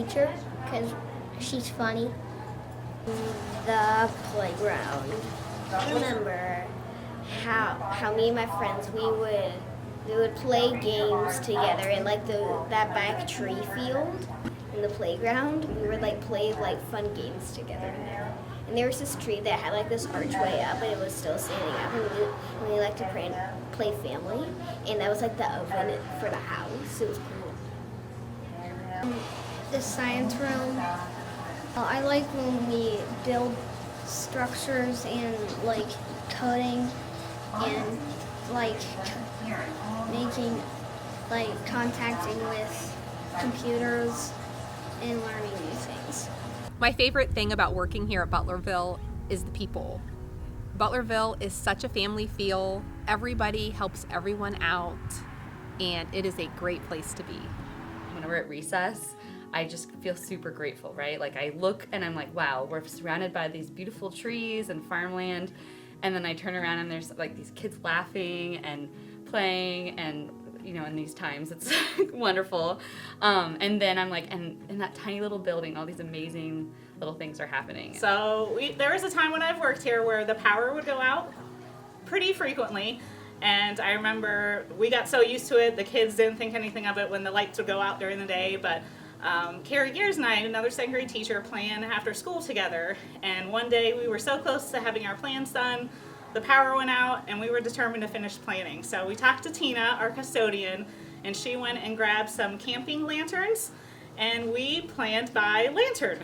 teacher because she's funny. The playground. I remember how me and my friends we would play games together in like that back tree field in the playground. We would like play like fun games together in there. And there was this tree that had like this archway up, and it was still standing up. And we liked to play family, and that was like the oven for the house. It was cool. The science room. I like when we build structures and like coding and like making like contacting with computers and learning new things. My favorite thing about working here at Butlerville is the people. Butlerville is such a family feel. Everybody helps everyone out, and it is a great place to be. When we're at recess, I just feel super grateful, right? Like I look and I'm like, wow, we're surrounded by these beautiful trees and farmland. And then I turn around and there's like these kids laughing and playing, and you know, in these times it's wonderful. And then I'm like, and in that tiny little building, all these amazing little things are happening. So there was a time when I've worked here where the power would go out pretty frequently. And I remember we got so used to it, the kids didn't think anything of it when the lights would go out during the day, but Carrie Gears and I, another second grade teacher, plan after school together. And one day we were so close to having our plans done, the power went out, and we were determined to finish planning. So we talked to Tina, our custodian, and she went and grabbed some camping lanterns, and we planned by lantern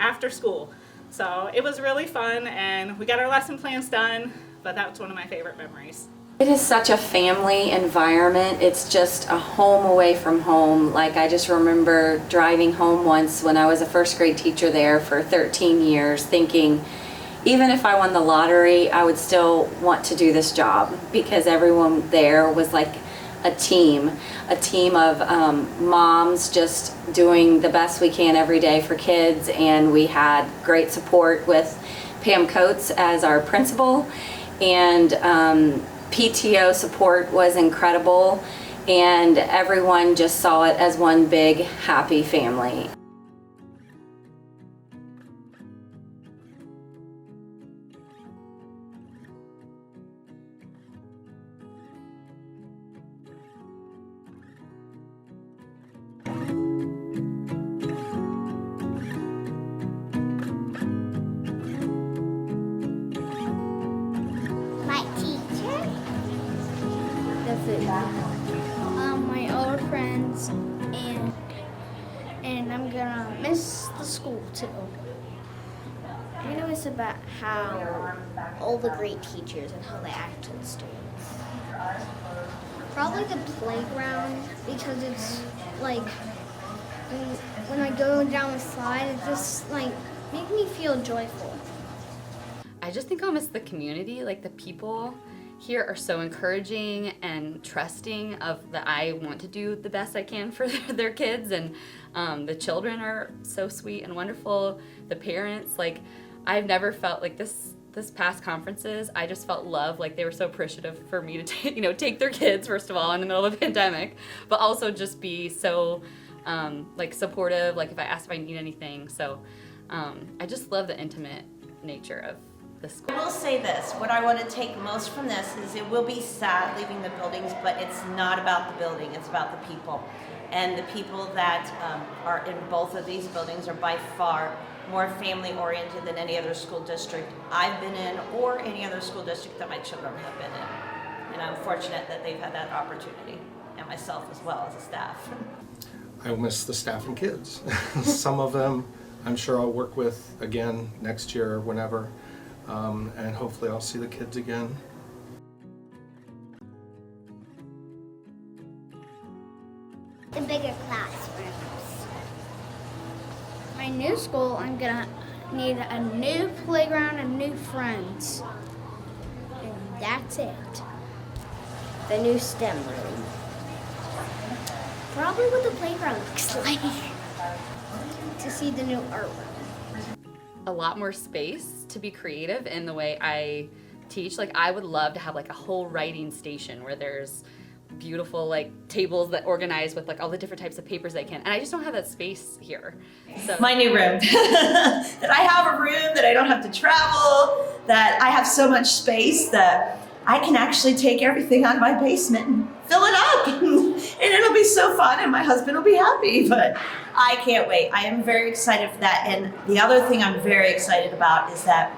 after school. So it was really fun, and we got our lesson plans done, but that was one of my favorite memories. It is such a family environment. It's just a home away from home. Like I just remember driving home once when I was a first grade teacher there for 13 years thinking, even if I won the lottery, I would still want to do this job because everyone there was like a team of moms just doing the best we can every day for kids, and we had great support with Pam Coates as our principal, and PTO support was incredible, and everyone just saw it as one big happy family. My old friends, and I'm gonna miss the school too. I know it's about how all the great teachers and how they act to the students. Probably the playground, because it's like when I go down the slide, it just like makes me feel joyful. I just think almost the community, like the people here are so encouraging and trusting of that I want to do the best I can for their kids, and the children are so sweet and wonderful. The parents, like I've never felt like this past conferences, I just felt love, like they were so appreciative for me to take their kids, first of all, in the middle of a pandemic, but also just be so like supportive, like if I asked if I need anything. So I just love the intimate nature of the school. I will say this, what I want to take most from this is it will be sad leaving the buildings, but it's not about the building, it's about the people. And the people that are in both of these buildings are by far more family oriented than any other school district I've been in or any other school district that my children have been in. And I'm fortunate that they've had that opportunity, and myself as well as a staff. I miss the staff and kids. Some of them I'm sure I'll work with again next year or whenever. And hopefully I'll see the kids again. The bigger classrooms. My new school, I'm gonna need a new playground and new friends. And that's it. The new STEM room. Probably what the playground looks like. To see the new art room. A lot more space to be creative in the way I teach. Like I would love to have like a whole writing station where there's beautiful like tables that organize with like all the different types of papers they can. And I just don't have that space here. So My new room. That I have a room, that I don't have to travel, that I have so much space that I can actually take everything out of my basement and fill it up. And it'll be so fun and my husband will be happy. But I can't wait. I am very excited for that. And the other thing I'm very excited about is that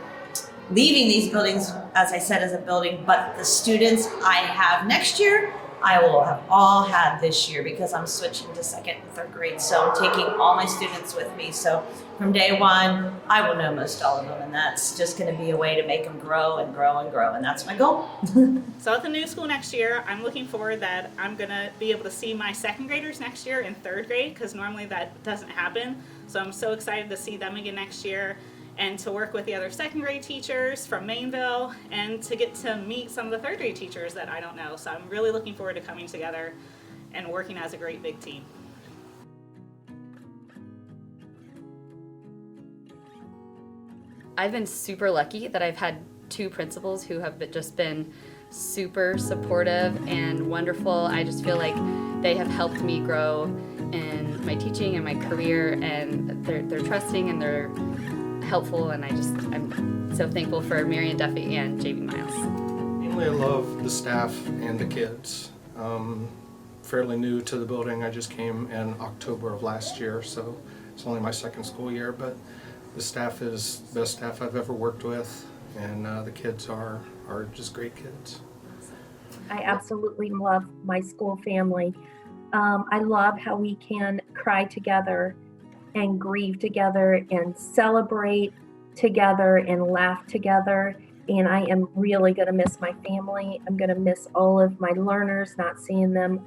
leaving these buildings, as I said, as a building, but the students I have next year, I will have all had this year because I'm switching to second and third grade. So I'm taking all my students with me. So from day one, I will know most all of them. And that's just going to be a way to make them grow and grow and grow. And that's my goal. So at the new school next year, I'm looking forward that I'm going to be able to see my second graders next year in third grade, because normally that doesn't happen. So I'm so excited to see them again next year, and to work with the other second grade teachers from Mainville, and to get to meet some of the third grade teachers that I don't know. So I'm really looking forward to coming together and working as a great big team. I've been super lucky that I've had two principals who have just been super supportive and wonderful. I just feel like they have helped me grow in my teaching and my career, and they're trusting and they're helpful, and I'm so thankful for Marion Duffy and JB Miles. Mainly I love the staff and the kids. Fairly new to the building. I just came in October of last year, so it's only my second school year, but the staff is the best staff I've ever worked with, and the kids are just great kids. I absolutely love my school family. I love how we can cry together and grieve together and celebrate together and laugh together. And I am really going to miss my family. I'm going to miss all of my learners, not seeing them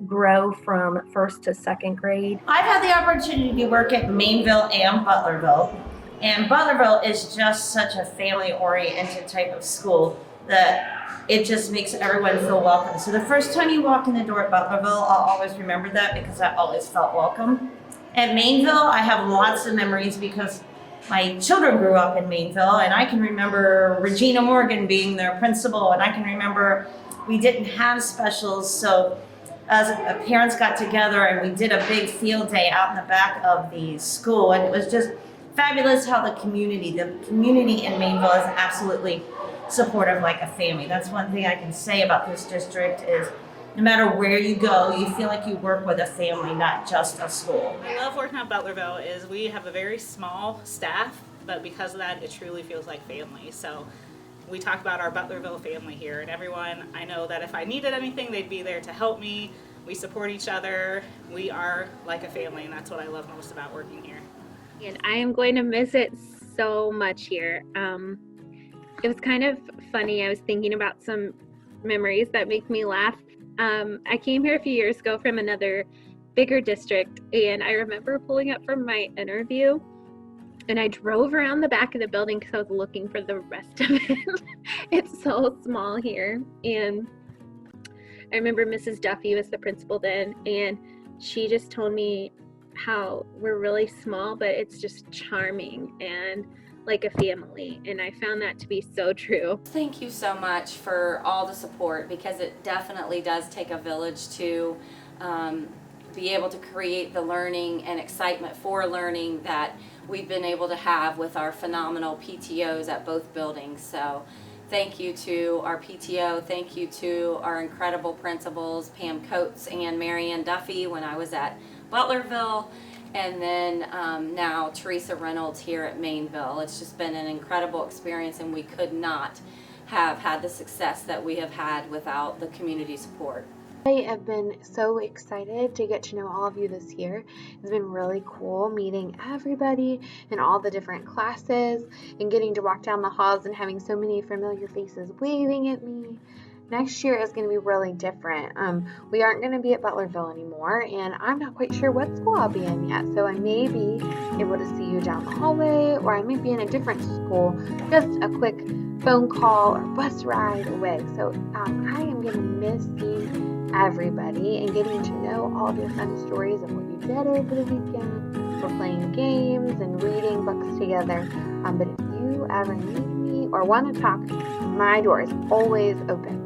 grow from first to second grade. I've had the opportunity to work at Mainville and Butlerville. And Butlerville is just such a family-oriented type of school that it just makes everyone feel welcome. So the first time you walk in the door at Butlerville, I'll always remember that because I always felt welcome. At Mainville, I have lots of memories because my children grew up in Mainville, and I can remember Regina Morgan being their principal, and I can remember we didn't have specials, so as parents got together and we did a big field day out in the back of the school, and it was just fabulous how the community in Mainville is absolutely supportive like a family. That's one thing I can say about this district is no matter where you go, you feel like you work with a family, not just a school. What I love working at Butlerville is we have a very small staff, but because of that, it truly feels like family. So we talk about our Butlerville family here, and everyone, I know that if I needed anything, they'd be there to help me. We support each other. We are like a family, and that's what I love most about working here. And I am going to miss it so much here. It was kind of funny. I was thinking about some memories that make me laugh. I came here a few years ago from another bigger district, and I remember pulling up from my interview, and I drove around the back of the building because I was looking for the rest of it. It's so small here. And I remember Mrs. Duffy was the principal then, and she just told me how we're really small, but it's just charming and like a family, and I found that to be so true. Thank you so much for all the support, because it definitely does take a village to be able to create the learning and excitement for learning that we've been able to have with our phenomenal PTOs at both buildings. So thank you to our PTO, thank you to our incredible principals, Pam Coates and Marianne Duffy when I was at Butlerville, and then now Teresa Reynolds here at Mainville. It's just been an incredible experience, and we could not have had the success that we have had without the community support. I have been so excited to get to know all of you this year. It's been really cool meeting everybody in all the different classes and getting to walk down the halls and having so many familiar faces waving at me. Next year is going to be really different. We aren't going to be at Butlerville anymore, and I'm not quite sure what school I'll be in yet. So I may be able to see you down the hallway, or I may be in a different school, just a quick phone call or bus ride away. So I am going to miss seeing everybody and getting to know all of your fun stories of what you did over the weekend. We're playing games and reading books together. But if you ever need me or want to talk, my door is always open.